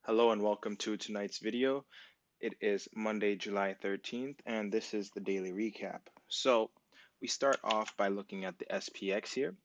Hello and welcome to tonight's video. It is Monday, July 13th, and this is the daily recap. So we start off by looking at the SPX here,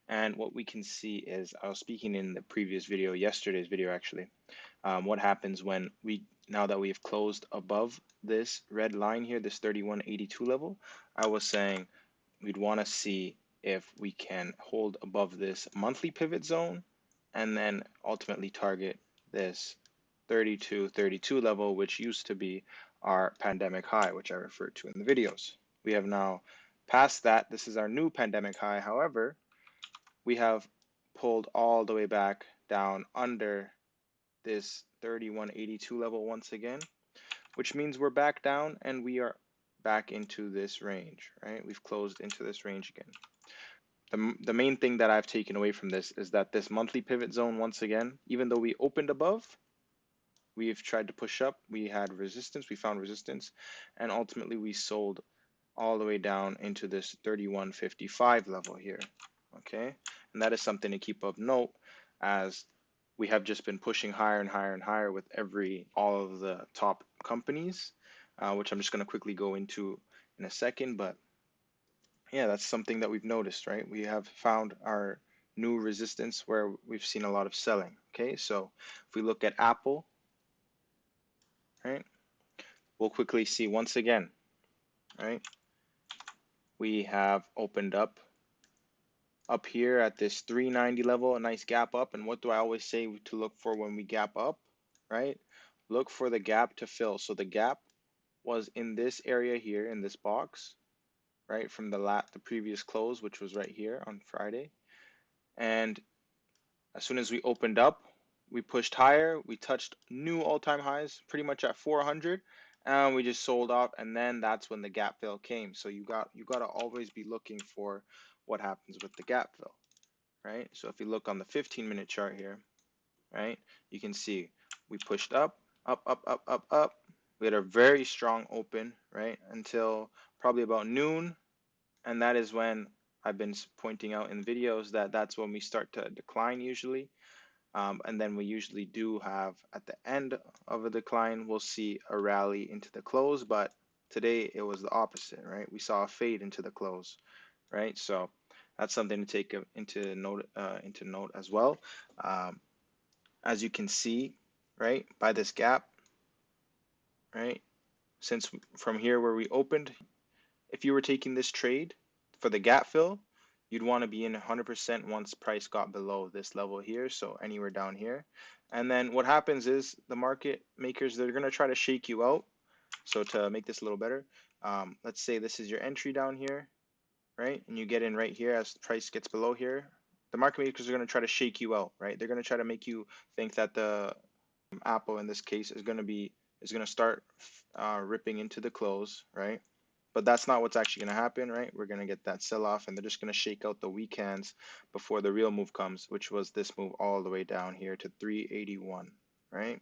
and what we can see is, I was speaking in the previous video, yesterday's video actually, what happens when now that we've closed above this red line here, this 3182 level. I was saying we'd want to see if we can hold above this monthly pivot zone and then ultimately target this 3232 level, which used to be our pandemic high, which I referred to in the videos. We have now passed that. This is our new pandemic high. However, we have pulled all the way back down under this 3182 level once again, which means we're back down and we are back into this range, right? We've closed into this range again. The main thing that I've taken away from this is that this monthly pivot zone, once again, even though we opened above, we've tried to push up, we had resistance, we found resistance, and ultimately we sold all the way down into this 3155 level here, okay? And that is something to keep of note, as we have just been pushing higher and higher and higher with all of the top companies, which I'm just going to quickly go into in a second. But yeah, that's something that we've noticed, right? We have found our new resistance where we've seen a lot of selling, okay? So if we look at Apple, right, we'll quickly see once again, right, we have opened up here at this 390 level, a nice gap up. And what do I always say to look for when we gap up, right? Look for the gap to fill. So the gap was in this area here in this box, right, from the previous close, which was right here on Friday. And as soon as we opened up, we pushed higher, we touched new all-time highs pretty much at 400, and we just sold off. And then that's when the gap fill came. So you got to always be looking for what happens with the gap fill, right? So if you look on the 15-minute chart here, right, you can see we pushed up, up, up, up, up, up. We had a very strong open, right, until probably about noon, and that is when I've been pointing out in videos that that's when we start to decline usually. And then we usually do have, at the end of a decline, we'll see a rally into the close, but today it was the opposite, right? We saw a fade into the close, right? So that's something to take into note as well. As you can see, right, by this gap, right, since from here where we opened, if you were taking this trade for the gap fill, you'd want to be in 100% once price got below this level here, so anywhere down here. And then what happens is the market makers, they're going to try to shake you out. So to make this a little better, let's say this is your entry down here, right? And you get in right here as the price gets below here. The market makers are going to try to shake you out, right? They're going to try to make you think that the Apple in this case is going to start ripping into the close, right? But that's not what's actually going to happen, right? We're going to get that sell-off, and they're just going to shake out the weak hands before the real move comes, which was this move all the way down here to 381, right?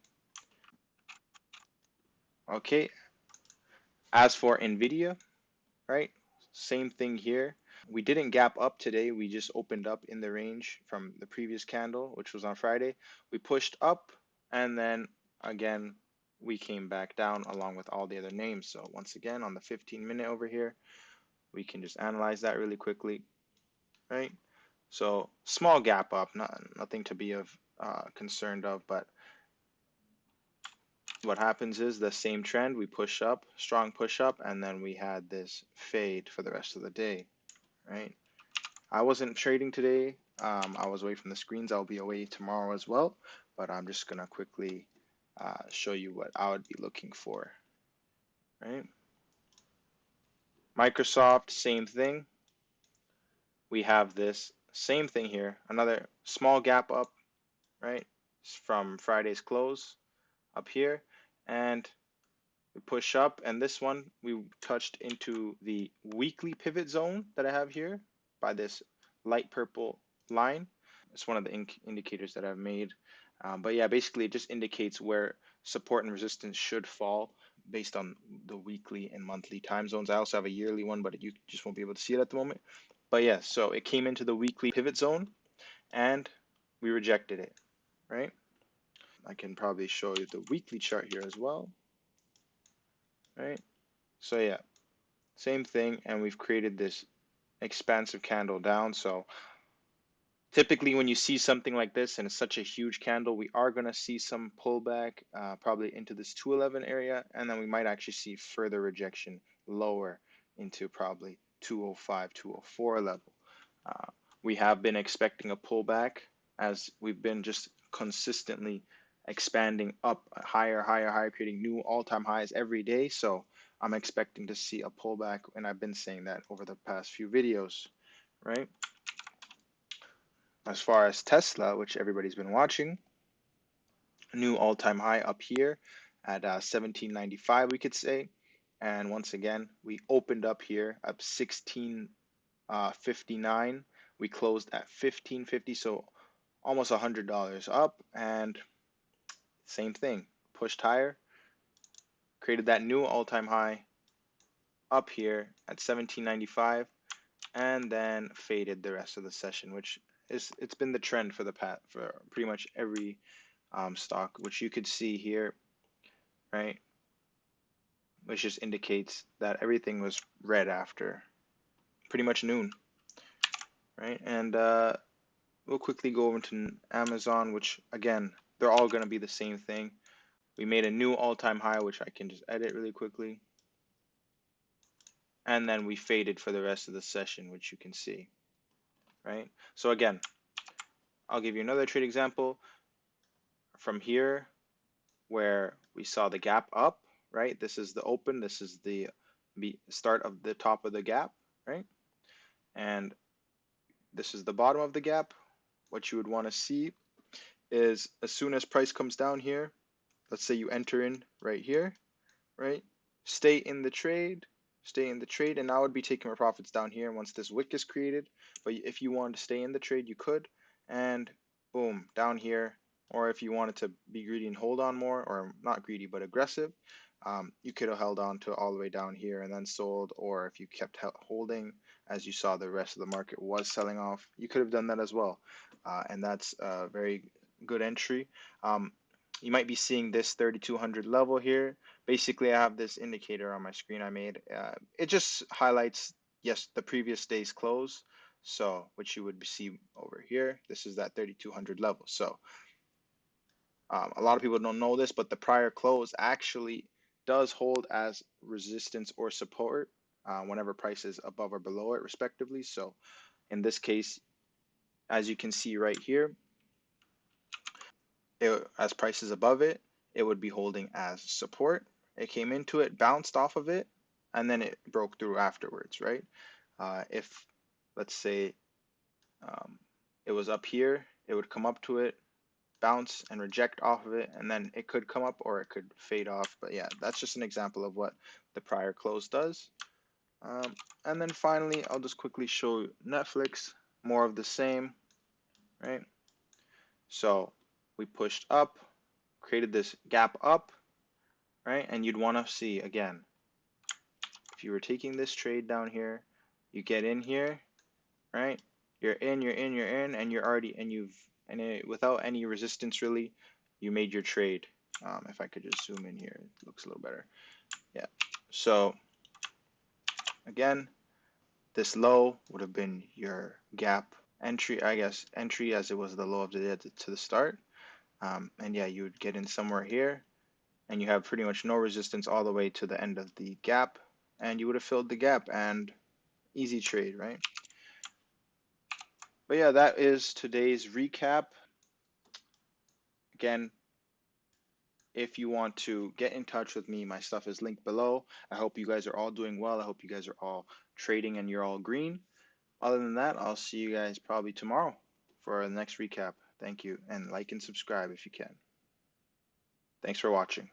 Okay. As for NVIDIA, right? Same thing here. We didn't gap up today. We just opened up in the range from the previous candle, which was on Friday. We pushed up, and then again, we came back down along with all the other names. So once again, on the 15-minute over here, we can just analyze that really quickly, right? So small gap up, nothing to be concerned of, but what happens is the same trend, we push up, strong push up, and then we had this fade for the rest of the day, right? I wasn't trading today. I was away from the screens. I'll be away tomorrow as well, but I'm just gonna quickly show you what I would be looking for, right? Microsoft, same thing. We have this same thing here, another small gap up, right, from Friday's close up here, and we push up, and this one we touched into the weekly pivot zone that I have here by this light purple line. It's one of the indicators that I've made, but yeah, basically it just indicates where support and resistance should fall based on the weekly and monthly time zones. I also have a yearly one, but you just won't be able to see it at the moment. But yeah, so it came into the weekly pivot zone and we rejected it, right? I can probably show you the weekly chart here as well, right? So yeah, same thing, and we've created this expansive candle down. So typically when you see something like this and it's such a huge candle, we are going to see some pullback, probably into this 211 area, and then we might actually see further rejection lower into probably 205, 204 level. Uh, we have been expecting a pullback as we've been just consistently expanding up higher, creating new all-time highs every day. So I'm expecting to see a pullback, and I've been saying that over the past few videos, right? As far as Tesla, which everybody's been watching, new all-time high up here at 1795, we could say. And once again, we opened up here at 1659. We closed at 1550, so almost $100 up. And same thing, pushed higher, created that new all-time high up here at 1795, and then faded the rest of the session, which it's been the trend for pretty much every stock, which you could see here, right? Which just indicates that everything was red after pretty much noon, right? And we'll quickly go over to Amazon, which again, they're all going to be the same thing. We made a new all-time high, which I can just edit really quickly. And then we faded for the rest of the session, which you can see, right? So again, I'll give you another trade example from here where we saw the gap up, right? This is the open, this is the start of the top of the gap, right? And this is the bottom of the gap. What you would want to see is as soon as price comes down here, let's say you enter in right here, right? Stay in the trade, and I would be taking my profits down here once this wick is created. But if you wanted to stay in the trade, you could, and boom, down here. Or if you wanted to be greedy and hold on more, or not greedy but aggressive, you could have held on to all the way down here and then sold. Or if you kept holding, as you saw the rest of the market was selling off, you could have done that as well, and that's a very good entry. You might be seeing this 3200 level here. Basically, I have this indicator on my screen I made. It just highlights, yes, the previous day's close. So, which you would see over here, this is that 3200 level. So, a lot of people don't know this, but the prior close actually does hold as resistance or support whenever price is above or below it, respectively. So, in this case, as you can see right here, as price is above it, it would be holding as support. It came into it, bounced off of it, and then it broke through afterwards, right? If, let's say, it was up here, it would come up to it, bounce and reject off of it, and then it could come up or it could fade off. But yeah, that's just an example of what the prior close does. And then finally, I'll just quickly show Netflix, more of the same, right? So we pushed up, created this gap up, right? And you'd want to see, again, if you were taking this trade down here, you get in here, right? You're in, and you're already, without any resistance really, you made your trade. If I could just zoom in here, it looks a little better. Yeah. So again, this low would have been your gap entry, I guess, entry as it was the low of the day to the start. And yeah, you would get in somewhere here, and you have pretty much no resistance all the way to the end of the gap, and you would have filled the gap, and easy trade, right? But yeah, that is today's recap. Again, if you want to get in touch with me, my stuff is linked below. I hope you guys are all doing well. I hope you guys are all trading and you're all green. Other than that, I'll see you guys probably tomorrow for the next recap. Thank you, and like and subscribe if you can. Thanks for watching.